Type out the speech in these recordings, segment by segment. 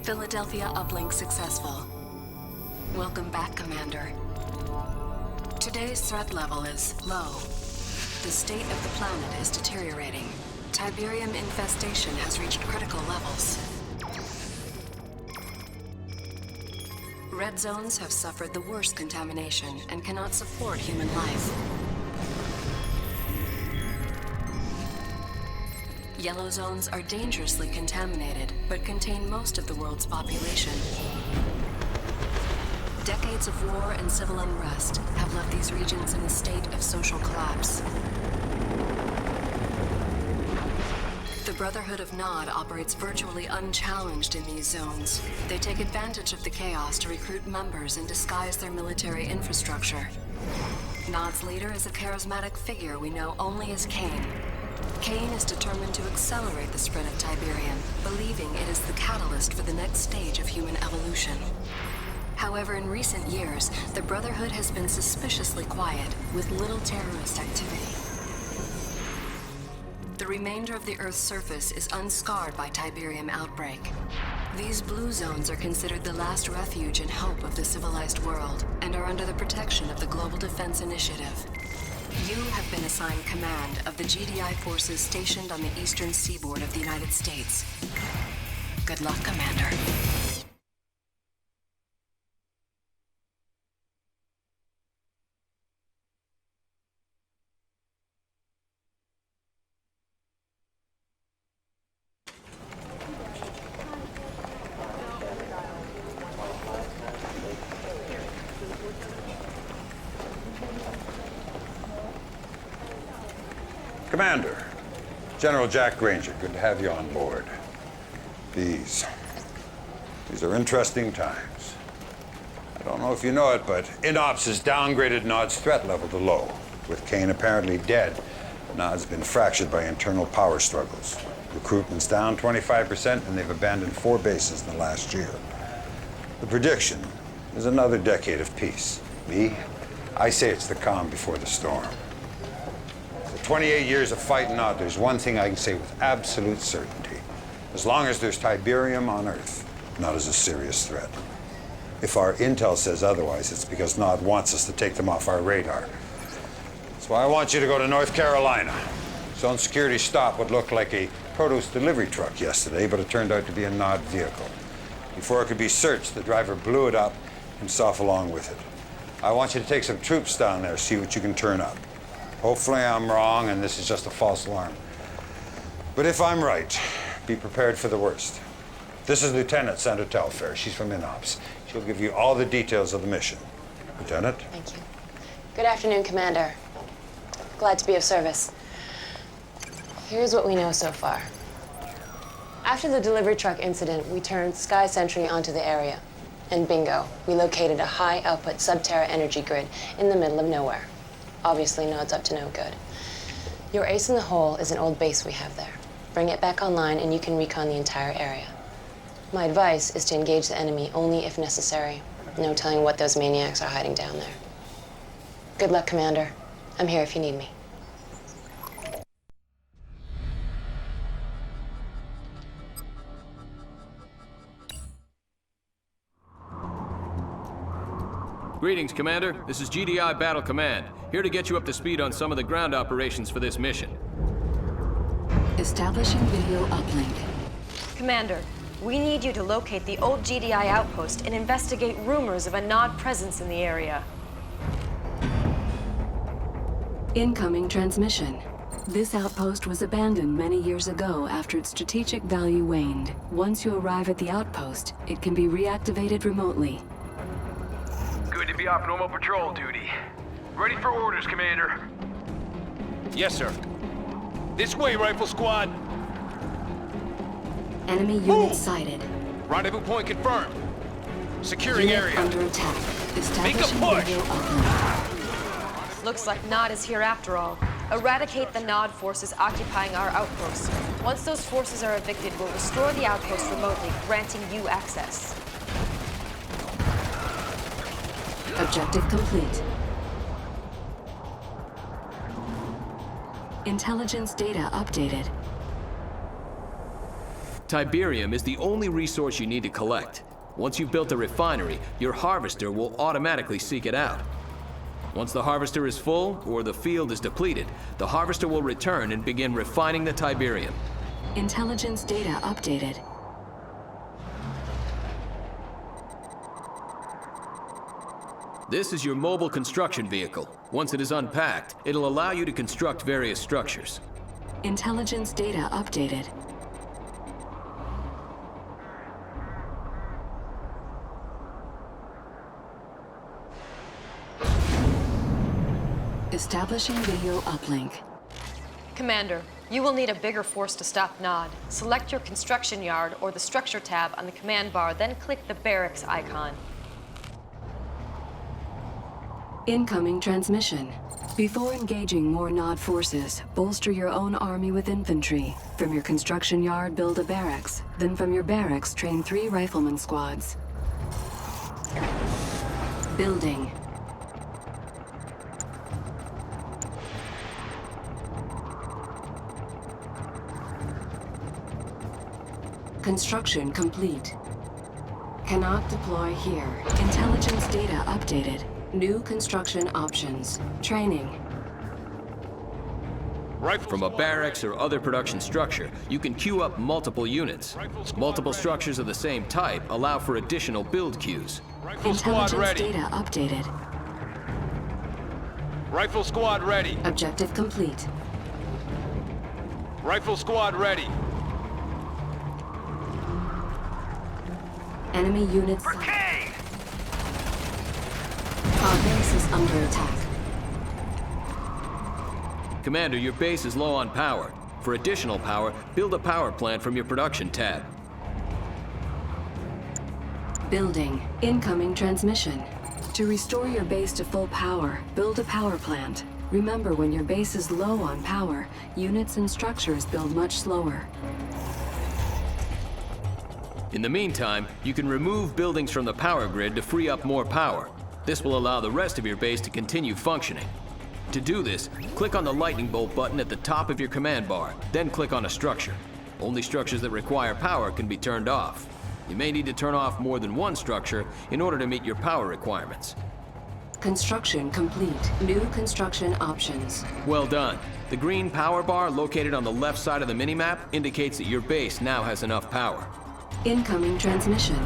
Philadelphia uplink successful. Welcome back, Commander. Today's threat level is low. The state of the planet is deteriorating. Tiberium infestation has reached critical levels. Red zones have suffered the worst contamination and cannot support human life. Yellow zones are dangerously contaminated, but contain most of the world's population. Decades of war and civil unrest have left these regions in a state of social collapse. The Brotherhood of Nod operates virtually unchallenged in these zones. They take advantage of the chaos to recruit members and disguise their military infrastructure. Nod's leader is a charismatic figure we know only as Kane. Kane is determined to accelerate the spread of Tiberium, believing it is the catalyst for the next stage of human evolution. However, in recent years, the Brotherhood has been suspiciously quiet, with little terrorist activity. The remainder of the Earth's surface is unscarred by Tiberium outbreak. These blue zones are considered the last refuge and hope of the civilized world, and are under the protection of the Global Defense Initiative. You have been assigned command of the GDI forces stationed on the eastern seaboard of the United States. Good luck, Commander. Commander, General Jack Granger, good to have you on board. These are interesting times. I don't know if you know it, but INOPS has downgraded Nod's threat level to low. With Kane apparently dead, Nod's been fractured by internal power struggles. Recruitment's down 25%, and they've abandoned 4 bases in the last year. The prediction is another decade of peace. I say it's the calm before the storm. 28 years of fighting out, there's one thing I can say with absolute certainty. As long as there's Tiberium on Earth, Nod is a serious threat. If our intel says otherwise, it's because Nod wants us to take them off our radar. That's why I want you to go to North Carolina. Zone security stopped what looked like a produce delivery truck yesterday, but it turned out to be a Nod vehicle. Before it could be searched, the driver blew it up, himself along with it. I want you to take some troops down there, see what you can turn up. Hopefully I'm wrong and this is just a false alarm. But if I'm right, be prepared for the worst. This is Lieutenant Sandra Telfair. She's from INOPS. She'll give you all the details of the mission. Lieutenant? Thank you. Good afternoon, Commander. Glad to be of service. Here's what we know so far. After the delivery truck incident, we turned Sky Sentry onto the area. And bingo, we located a high-output Subterra energy grid in the middle of nowhere. Obviously, Nod's up to no good. Your ace in the hole is an old base we have there. Bring it back online and you can recon the entire area. My advice is to engage the enemy only if necessary. No telling what those maniacs are hiding down there. Good luck, Commander. I'm here if you need me. Greetings, Commander. This is GDI Battle Command. Here to get you up to speed on some of the ground operations for this mission. Establishing video uplink. Commander, we need you to locate the old GDI outpost and investigate rumors of a Nod presence in the area. Incoming transmission. This outpost was abandoned many years ago after its strategic value waned. Once you arrive at the outpost, it can be reactivated remotely. Good to be off normal patrol duty. Ready for orders, Commander. Yes, sir. This way, Rifle Squad. Enemy unit sighted. Rendezvous point confirmed. Securing Unit area. under attack. Establishing push. video uplink. Looks like Nod is here after all. Eradicate the Nod forces occupying our outpost. Once those forces are evicted, we'll restore the outpost remotely, granting you access. Objective complete. Intelligence data updated. Tiberium is the only resource you need to collect. Once you've built a refinery, your harvester will automatically seek it out. Once the harvester is full, or the field is depleted, the harvester will return and begin refining the Tiberium. Intelligence data updated. This is your mobile construction vehicle. Once it is unpacked, it'll allow you to construct various structures. Intelligence data updated. Establishing video uplink. Commander, you will need a bigger force to stop Nod. Select your construction yard or the structure tab on the command bar, then click the barracks icon. Incoming transmission. Before engaging more Nod forces, bolster your own army with infantry. From your construction yard, build a barracks. Then from your barracks, train 3 rifleman squads. Building. Construction complete. Cannot deploy here. Intelligence data updated. New construction options. Training. From a barracks or other production structure, you can queue up multiple units. Multiple structures of the same type allow for additional build queues. Rifle squad Intelligence ready. data updated. Rifle squad ready. Objective complete. Rifle squad ready. Enemy units. Arcade! Our base is under attack. Commander, your base is low on power. For additional power, build a power plant from your production tab. Building. Incoming transmission. To restore your base to full power, build a power plant. Remember, when your base is low on power, units and structures build much slower. In the meantime, you can remove buildings from the power grid to free up more power. This will allow the rest of your base to continue functioning. To do this, click on the lightning bolt button at the top of your command bar, then click on a structure. Only structures that require power can be turned off. You may need to turn off more than one structure in order to meet your power requirements. Construction complete. New construction options. Well done. The green power bar located on the left side of the minimap indicates that your base now has enough power. Incoming transmission.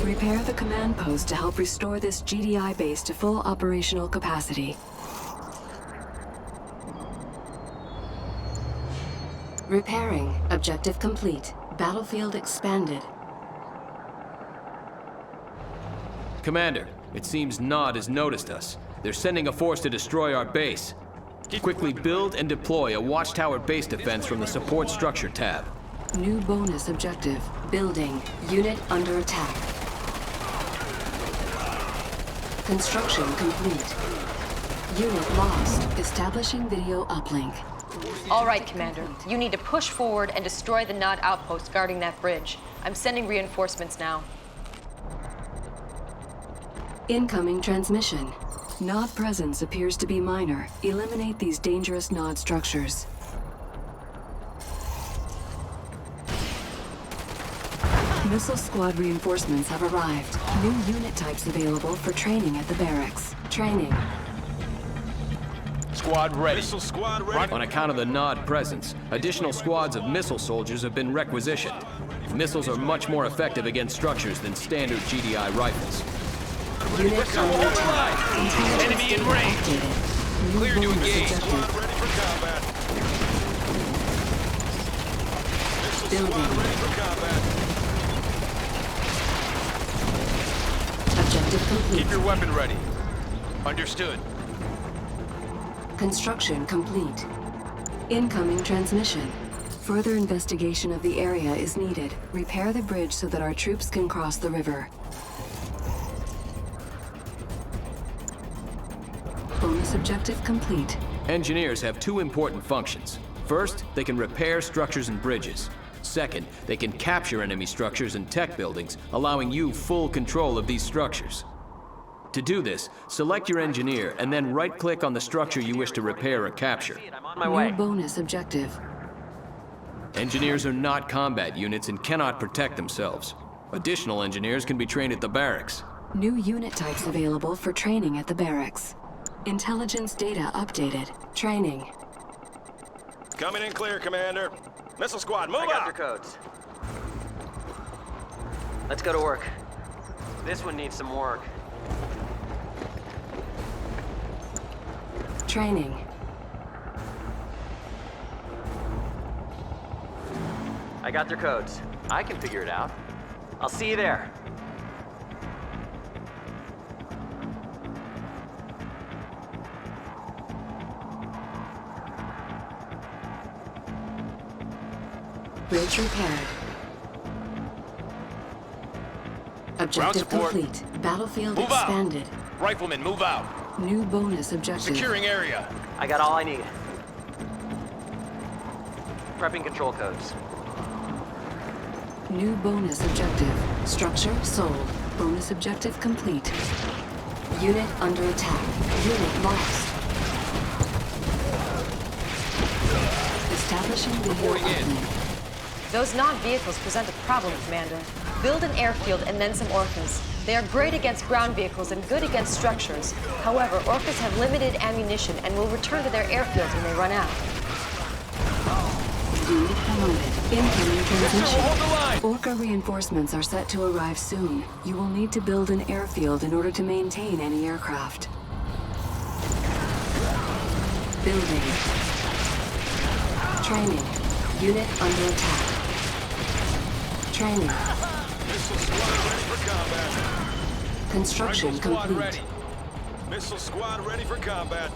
Repair the command post to help restore this GDI base to full operational capacity. Repairing. Objective complete. Battlefield expanded. Commander, it seems Nod has noticed us. They're sending a force to destroy our base. Quickly build and deploy a watchtower base defense from the support structure tab. New bonus objective. Building. Unit under attack. Construction complete. Unit lost. Establishing video uplink. All right, Commander. You need to push forward and destroy the Nod outpost guarding that bridge. I'm sending reinforcements now. Incoming transmission. Nod presence appears to be minor. Eliminate these dangerous Nod structures. Missile squad reinforcements have arrived. New unit types available for training at the barracks. Training. Squad ready. Missile squad ready. On account of the Nod presence, additional squads of missile soldiers have been requisitioned. Missiles are much more effective against structures than standard GDI rifles. Unit under attack. Intelligence Enemy in data range. updated. New Clear to bonus engage. objective. Ready for combat. Missile Building. squad ready for combat. Objective complete. Keep your weapon ready. Understood. Construction complete. Incoming transmission. Further investigation of the area is needed. Repair the bridge so that our troops can cross the river. Bonus objective complete. Engineers have two important functions. First, they can repair structures and bridges. Second, they can capture enemy structures and tech buildings, allowing you full control of these structures. To do this, select your engineer and then right-click on the structure you wish to repair or capture. New bonus objective. Engineers are not combat units and cannot protect themselves. Additional engineers can be trained at the barracks. New unit types available for training at the barracks. Intelligence data updated. Training. Coming in clear, Commander. Missile squad, move I got out! their codes. Let's go to work. This one needs some work. Training. I got their codes. I can figure it out. I'll see you there. Bridge repaired. Objective support. complete. Battlefield Move out. expanded. Riflemen, move out. New bonus objective. Securing area. I got all I need. Prepping control codes. New bonus objective. Structure sold. Bonus objective complete. Unit under attack. Unit lost. Establishing video Reporting in. uplink. Those non-vehicles present a problem, Commander. Build an airfield and then some Orcas. They are great against ground vehicles and good against structures. However, Orcas have limited ammunition and will return to their airfields when they run out. Unit promoted. Incoming transmission. Hold the line. Orca reinforcements are set to arrive soon. You will need to build an airfield in order to maintain any aircraft. Building. Training. Unit under attack. Training. Missile squad ready for combat. Construction Rifle squad complete. ready. Missile squad ready for combat.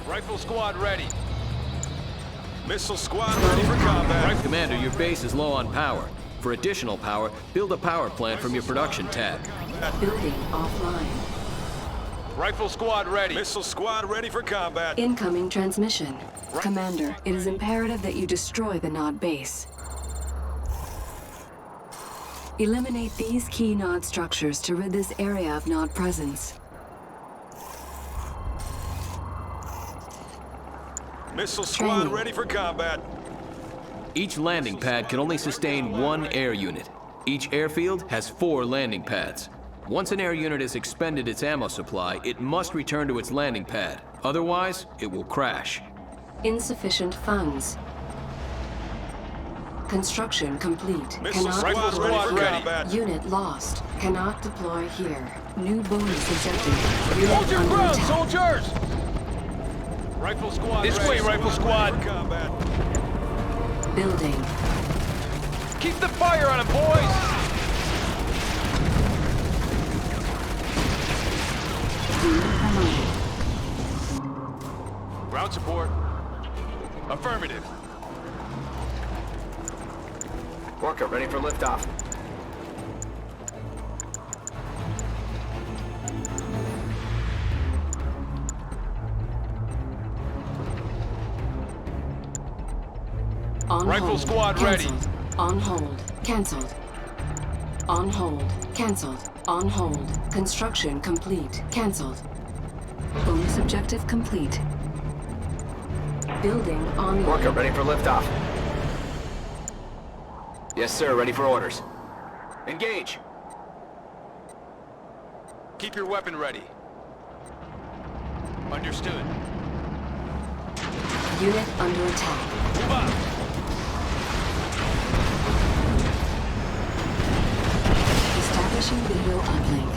Rifle squad ready. Missile squad ready for combat. Commander, your base is low on power. For additional power, build a power plant from your production tab. Building offline. Rifle squad ready. Missile squad ready for combat. Incoming transmission. Commander, it is imperative that you destroy the Nod base. Eliminate these key Nod structures to rid this area of Nod presence. Missile squad Training. ready for combat. Each landing pad can only sustain one air unit. Each airfield has 4 landing pads. Once an air unit has expended its ammo supply, it must return to its landing pad. Otherwise, it will crash. Insufficient funds. Construction complete. Missile Cannot squad deploy ready for here. combat. Unit lost. Cannot deploy here. New bonus objective. Unit Hold your under ground, attack. soldiers! Rifle squad This ready. way, rifle squad. Ready for combat. Building. Keep the fire on them, boys! Unit promoted. Ground support. Affirmative. Orca ready for liftoff. On Rifle hold. squad ready. Cancelled. On hold. Cancelled. On hold. Cancelled. On hold. Construction complete. Cancelled. Bonus objective complete. Building online. Orca ready for liftoff. Yes, sir. Ready for orders. Engage. Keep your weapon ready. Understood. Unit under attack. Move out. Establishing video uplink.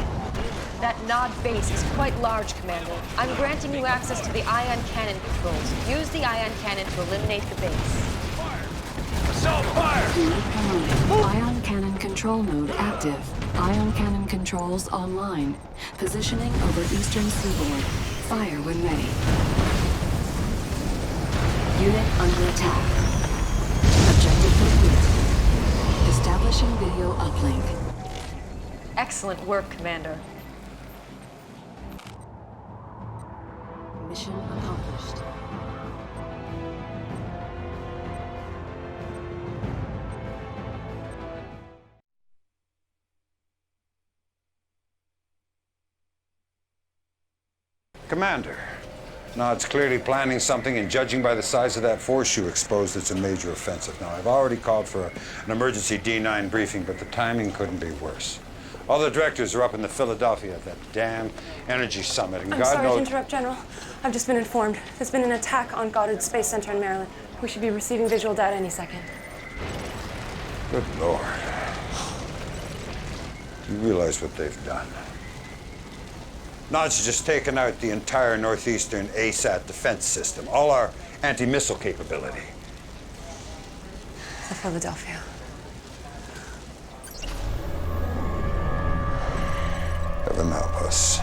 That Nod base is quite large, Commander. I'm granting you access to the ion cannon controls. Use the ion cannon to eliminate the base. Assault fire! Unit promoted. Ion cannon control mode active. Ion cannon controls online. Positioning over eastern seaboard. Fire when ready. Unit under attack. Objective complete. Establishing video uplink. Excellent work, Commander. Mission accomplished. Commander, Nod's clearly planning something, and judging by the size of that force you exposed, it's a major offensive. Now, I've already called for an emergency D9 briefing, but the timing couldn't be worse. All the directors are up in the Philadelphia at that damn energy summit, and I'm God sorry knows... to interrupt, General. I've just been informed. There's been an attack on Goddard Space Center in Maryland. We should be receiving visual data any second. Good Lord. You realize what they've done? Nod's just taken out the entire northeastern ASAT defense system, all our anti-missile capability. The Philadelphia. Heaven help us.